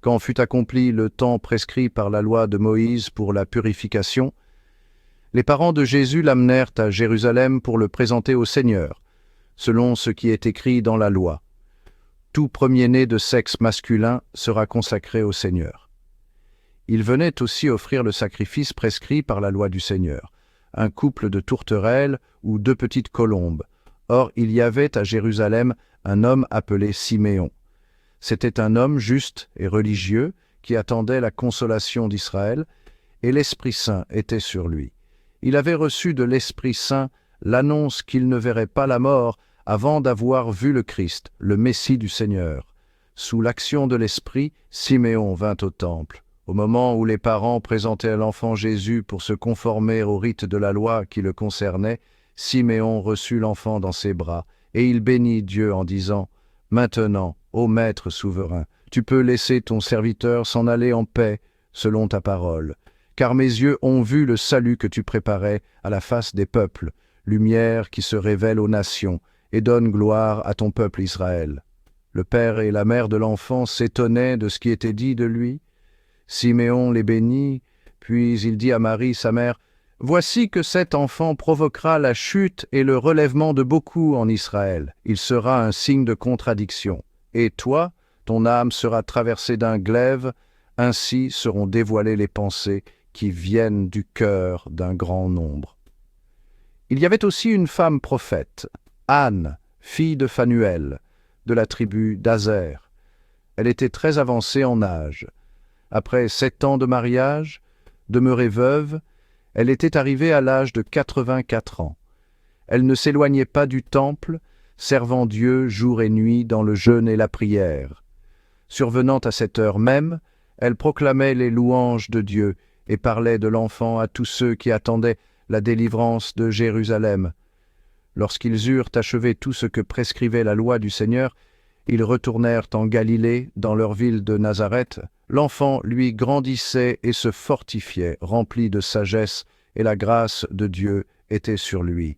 quand fut accompli le temps prescrit par la loi de Moïse pour la purification, les parents de Jésus l'amenèrent à Jérusalem pour le présenter au Seigneur, selon ce qui est écrit dans la loi. Tout premier-né de sexe masculin sera consacré au Seigneur. Il venait aussi offrir le sacrifice prescrit par la loi du Seigneur, un couple de tourterelles ou 2 petites colombes. Or, il y avait à Jérusalem un homme appelé Siméon. C'était un homme juste et religieux qui attendait la consolation d'Israël, et l'Esprit Saint était sur lui. Il avait reçu de l'Esprit Saint l'annonce qu'il ne verrait pas la mort avant d'avoir vu le Christ, le Messie du Seigneur. Sous l'action de l'Esprit, Siméon vint au temple. Au moment où les parents présentaient l'enfant Jésus pour se conformer au rite de la loi qui le concernait, Siméon reçut l'enfant dans ses bras, et il bénit Dieu en disant « Maintenant, ô Maître souverain, tu peux laisser ton serviteur s'en aller en paix, selon ta parole. Car mes yeux ont vu le salut que tu préparais à la face des peuples, lumière qui se révèle aux nations, et donne gloire à ton peuple Israël. » Le père et la mère de l'enfant s'étonnaient de ce qui était dit de lui. Siméon les bénit, puis il dit à Marie, sa mère, « Voici que cet enfant provoquera la chute et le relèvement de beaucoup en Israël. Il sera un signe de contradiction. Et toi, ton âme sera traversée d'un glaive, ainsi seront dévoilées les pensées qui viennent du cœur d'un grand nombre. » Il y avait aussi une femme prophète, Anne, fille de Phanuel, de la tribu d'Azer. Elle était très avancée en âge. Après 7 ans de mariage, demeurée veuve, elle était arrivée à l'âge de 84 ans. Elle ne s'éloignait pas du temple, servant Dieu jour et nuit dans le jeûne et la prière. Survenant à cette heure même, elle proclamait les louanges de Dieu et parlait de l'enfant à tous ceux qui attendaient la délivrance de Jérusalem. Lorsqu'ils eurent achevé tout ce que prescrivait la loi du Seigneur, ils retournèrent en Galilée, dans leur ville de Nazareth. L'enfant, lui, grandissait et se fortifiait, rempli de sagesse, et la grâce de Dieu était sur lui.